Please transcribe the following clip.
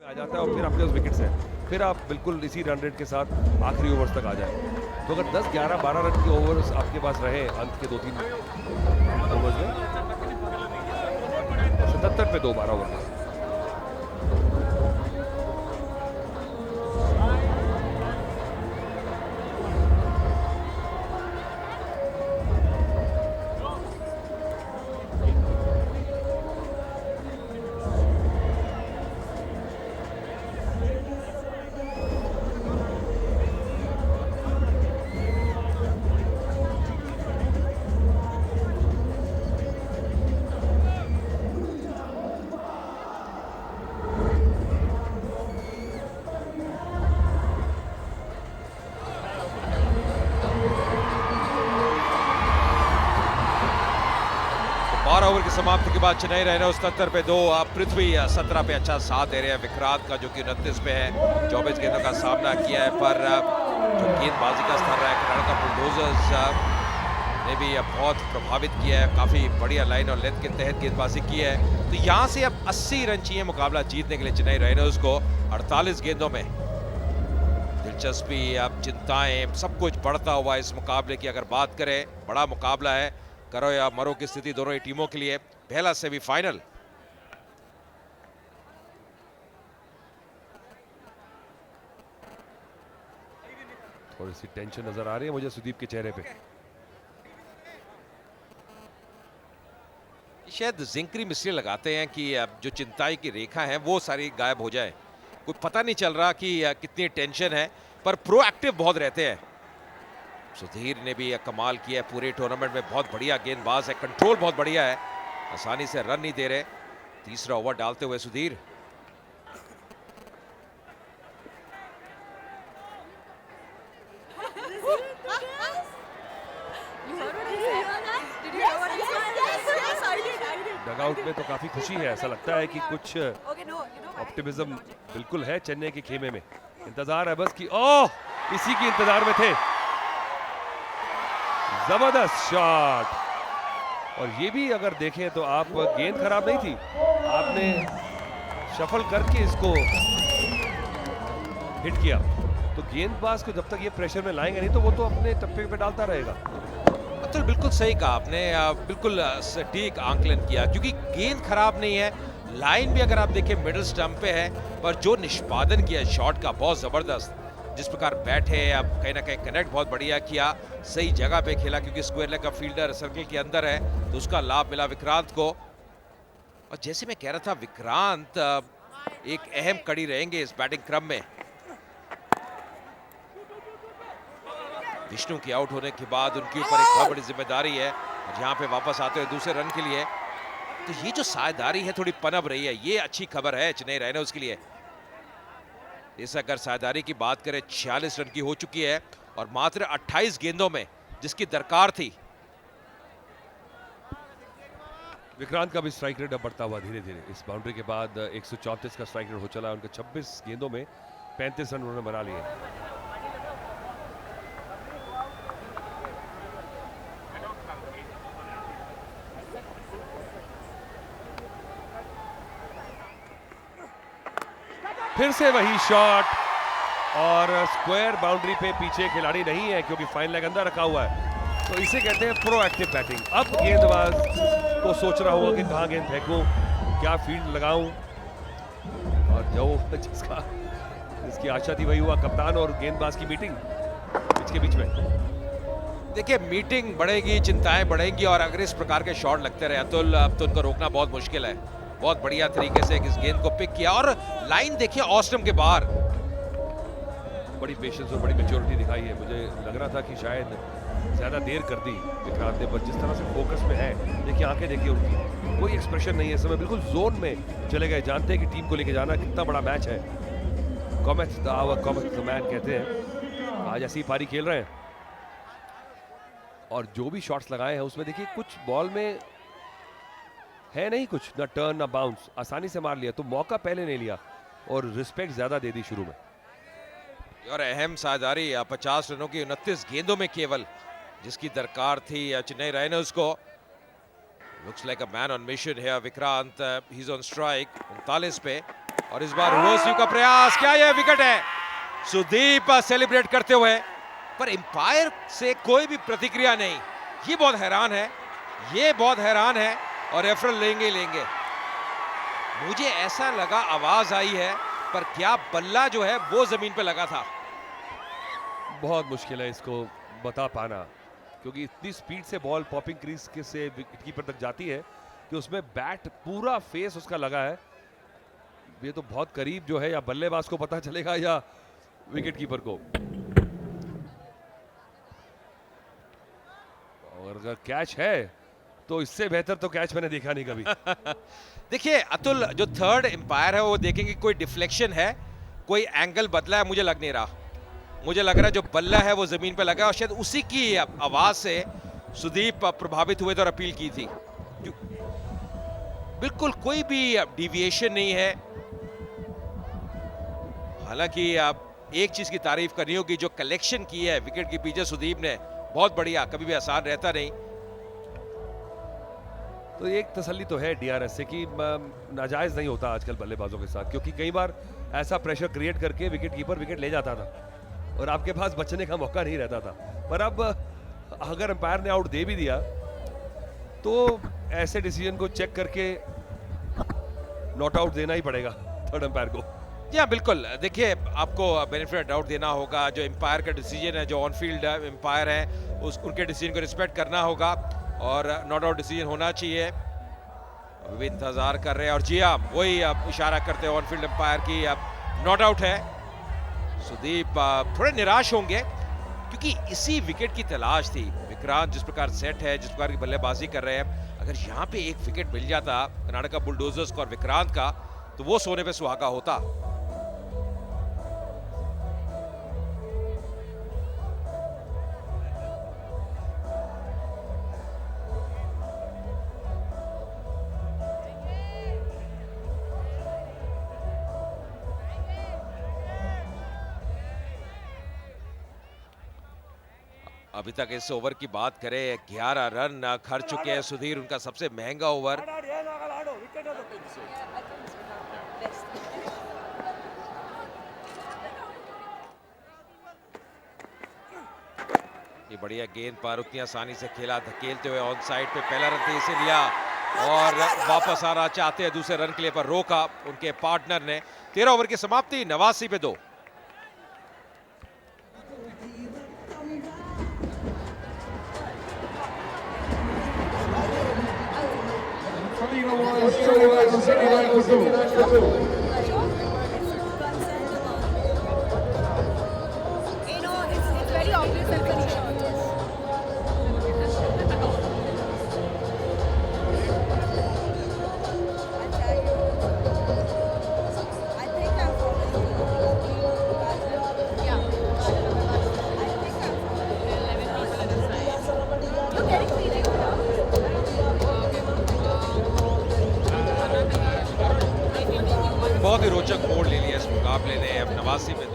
आ जाता है और फिर आपके पास विकेट्स हैं, फिर आप बिल्कुल इसी रन रेट के साथ आखिरी ओवर्स तक आ जाए। तो अगर 10, 11, 12 रन के ओवर्स आपके पास रहे अंत के 2-3 ओवर्स में, 77 पे 2 12 ओवर में। ओवर की समाप्ति के बाद चेन्नई रहना 77 पे 2। पृथ्वी 17 पे अच्छा साथ दे रहे हैं। विक्रांत का जो कि 29 पे है, 24 गेंदों का सामना किया है, पर जो गेंदबाजी का स्तर रहा है कर्नाटक का बुलडोजर्स ने भी बहुत प्रभावित किया है। काफी बढ़िया लाइन और लेंथ के तहत गेंदबाजी की है। तो यहाँ से अब 80 रन चाहिए मुकाबला जीतने के लिए चेन्नई रहनर्स को 48 गेंदों में। दिलचस्पी, अब चिंताएं, सब कुछ बढ़ता हुआ इस मुकाबले की अगर बात करें। बड़ा मुकाबला है, करो या मरो की स्थिति दोनों ही टीमों के लिए। पहला सेमीफाइनल। थोड़ी सी टेंशन नजर आ रही है मुझे सुदीप के चेहरे पे। शायद जिंकरी मिस्त्री लगाते हैं कि अब जो चिंताई की रेखा है वो सारी गायब हो जाए। कोई पता नहीं चल रहा कि कितनी टेंशन है, पर प्रोएक्टिव बहुत रहते हैं। सुधीर ने भी कमाल किया है पूरे टूर्नामेंट में। बहुत बढ़िया गेंदबाज है, कंट्रोल बहुत बढ़िया है, आसानी से रन नहीं दे रहे। तीसरा ओवर डालते हुए सुधीर। डगआउट में तो काफी खुशी है, ऐसा लगता है कि कुछ ऑप्टिमिज्म बिल्कुल है चेन्नई के खेमे में। इंतजार है बस कि ओह, इसी की इंतजार में थे। जबरदस्त शॉट। और ये भी अगर देखें तो आप, गेंद खराब नहीं थी, आपने शफल करके इसको हिट किया। तो गेंदबाज को जब तक ये प्रेशर में लाएंगे नहीं तो वो तो अपने टप्पे पे डालता रहेगा। तो बिल्कुल सही कहा आपने, बिल्कुल सटीक आंकलन किया, क्योंकि गेंद खराब नहीं है। लाइन भी अगर आप देखें मिडिल स्टंप पे है, पर जो निष्पादन किया शॉट का बहुत जबरदस्त। जिस प्रकार बैठे, अब कहीं ना कहीं कनेक्ट बहुत बढ़िया किया, सही जगह पे खेला, क्योंकि स्क्वायर लेग का फील्डर सर्कल के अंदर है, तो उसका लाभ मिला विक्रांत को। और जैसे मैं कह रहा था, विक्रांत एक अहम कड़ी रहेंगे इस बैटिंग क्रम में। विष्णु की आउट होने के बाद उनके ऊपर एक बहुत बड़ी जिम्मेदारी है, और यहाँ पे वापस आते हुए दूसरे रन के लिए। तो ये जो साझेदारी है थोड़ी पनप रही है, ये अच्छी खबर है चेन्नई रहनर्स के लिए। इस अगर साझेदारी की बात करें, 46 रन की हो चुकी है और मात्र 28 गेंदों में, जिसकी दरकार थी। विक्रांत का भी स्ट्राइक रेट अब बढ़ता हुआ धीरे धीरे। इस बाउंड्री के बाद 134 का स्ट्राइक रेट हो चला है उनका। 26 गेंदों में 35 रन उन्होंने बना लिए। फिर से वही शॉट, और स्क्वायर बाउंड्री पे पीछे खिलाड़ी नहीं है क्योंकि फाइन लेग अंदर रखा हुआ है। तो इसे कहते हैं प्रोएक्टिव बैटिंग। अब गेंदबाज को सोच रहा होगा कि कहाँ गेंद फेंकूं, क्या फील्ड लगाऊं, और जो जिसकी आशा थी वही हुआ। कप्तान और गेंदबाज की मीटिंग पिच के बीच में। देखिए, मीटिंग बढ़ेगी, चिंताएं बढ़ेंगी, और अगर इस प्रकार के शॉट लगते रहे अतुल, अब तो उनको रोकना बहुत मुश्किल है। बहुत बढ़िया तरीके से इस गेंद को पिक किया, और लाइन देखिए ऑस्ट्रम के बाहर। बड़ी पेशेंस और बड़ी मैच्योरिटी दिखाई है। मुझे लग रहा था कि शायद ज्यादा देर कर दी विक्रांत ने, पर जिस तरह से फोकस में है, देखिए आंखें देखिए उनकी, कोई एक्सप्रेशन नहीं है समय, बिल्कुल जोन में चले गए। जानते हैं कि टीम को लेके जाना कितना बड़ा मैच है। Cometh the hour, cometh the man कहते हैं। आज ऐसी पारी खेल रहे हैं, और जो भी शॉट्स लगाए हैं उसमें देखिए कुछ बॉल में है नहीं, कुछ ना टर्न ना बाउंस, आसानी से मार लिया। तो मौका पहले नहीं लिया और रिस्पेक्ट ज्यादा दे दी शुरू में। और अहम साझेदारी 50 रनों की 29 गेंदों में केवल, जिसकी दरकार थी चेन्नई रहनर्स को। Looks like a man on mission है Vikrant, he is on strike 39 पे। और इस बार रिवर्स स्वीप का प्रयास, क्या यह विकेट है? सुदीप सेलिब्रेट करते हुए, पर एम्पायर से कोई भी प्रतिक्रिया नहीं। ये बहुत हैरान है, ये बहुत हैरान है, और रेफरल लेंगे ही लेंगे। मुझे ऐसा लगा आवाज आई है, पर क्या बल्ला जो है वो जमीन पे लगा था? बहुत मुश्किल है इसको बता पाना, क्योंकि इतनी स्पीड से बॉल पॉपिंग क्रीज के से विकेट कीपर तक जाती है कि उसमें बैट पूरा फेस उसका लगा है। ये तो बहुत करीब जो है, या बल्लेबाज को पता चलेगा या विकेट कीपर को। और अगर कैच है तो इससे बेहतर तो कैच मैंने देखा नहीं कभी। देखिए अतुल, जो थर्ड एम्पायर है वो देखेंगे कोई डिफ्लेक्शन है, कोई एंगल बदला है, मुझे लग नहीं रहा। मुझे लग रहा है जो बल्ला है वो जमीन पे लगा है, और शायद उसी की आवाज से सुदीप प्रभावित हुए थे और अपील की थी। बिल्कुल कोई भी डिविएशन नहीं है। हालांकि आप एक चीज की तारीफ करनी होगी, जो कलेक्शन की है विकेट के पीछे सुदीप ने, बहुत बढ़िया, कभी भी आसान रहता नहीं। तो एक तसल्ली तो है डीआरएस से कि नाजायज नहीं होता आजकल बल्लेबाजों के साथ, क्योंकि कई बार ऐसा प्रेशर क्रिएट करके विकेट कीपर विकेट ले जाता था और आपके पास बचने का मौका नहीं रहता था। पर अब अगर अंपायर ने आउट दे भी दिया तो ऐसे डिसीजन को चेक करके नॉट आउट देना ही पड़ेगा थर्ड अंपायर को। जी हाँ, बिल्कुल। देखिए, आपको बेनिफिट डाउट देना होगा। जो एम्पायर का डिसीजन है, जो ऑन फील्ड एम्पायर है, उनके डिसीजन को रिस्पेक्ट करना होगा और नॉट आउट डिसीजन होना चाहिए। अभी भी इंतजार कर रहे हैं, और जी हाँ, वही अब इशारा करते हैं ऑन फील्ड एम्पायर की, अब नॉट आउट है। सुदीप थोड़े निराश होंगे, क्योंकि इसी विकेट की तलाश थी। विक्रांत जिस प्रकार सेट है, जिस प्रकार की बल्लेबाजी कर रहे हैं, अगर यहाँ पे एक विकेट मिल जाता कर्नाटका बुलडोजर्स को और विक्रांत का, तो वो सोने पे सुहागा होता। अभी तक इस ओवर की बात करें, 11 रन खर्च चुके हैं सुधीर, उनका सबसे महंगा ओवर। ये बढ़िया गेंद पर उतनी आसानी से खेला, धकेलते हुए ऑन साइड पे पहला रन तेजी से लिया और वापस आना चाहते हैं दूसरे रन के लिए, पर रोका उनके पार्टनर ने। 13 ओवर की समाप्ति, 89 पे 2। बहुत ही रोचक मोड़ ले लिया इस मुकाबले ने। अब 89 में